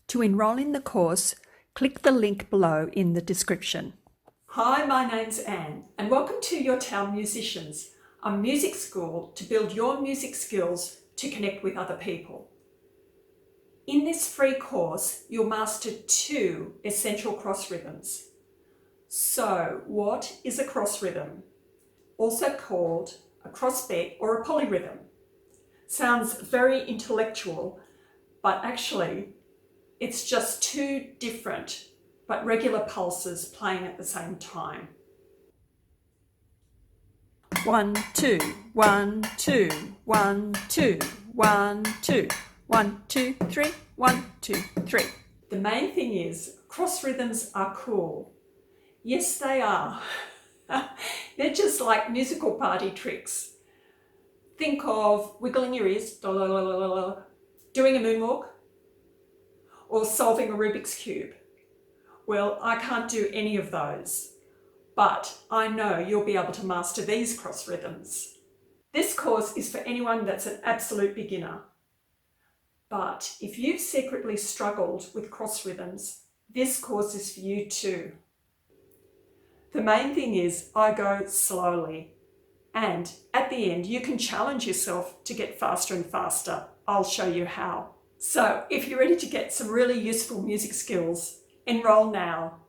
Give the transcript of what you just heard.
To enrol in the course, click the link below in the description. Hi, my name's Anne and welcome to Your Town Musicians, a music school to build your music skills to connect with other people. In this free course, you'll master 2 essential cross rhythms. So, what is a cross rhythm? Also called a cross beat or a polyrhythm. Sounds very intellectual, but actually it's just 2 different but regular pulses playing at the same time. 1, 2, 1, 2, 1, 2, 1, 2, 1, 2, 3, 1, 2, 3. The main thing is cross rhythms are cool. Yes, they are. They're just like musical party tricks. Think of wiggling your ears, doing a moonwalk, or solving a Rubik's Cube. Well, I can't do any of those, but I know you'll be able to master these cross rhythms. This course is for anyone that's an absolute beginner. But if you've secretly struggled with cross rhythms, this course is for you too. The main thing is I go slowly, and at the end you can challenge yourself to get faster and faster. I'll show you how. So if you're ready to get some really useful music skills, enroll now.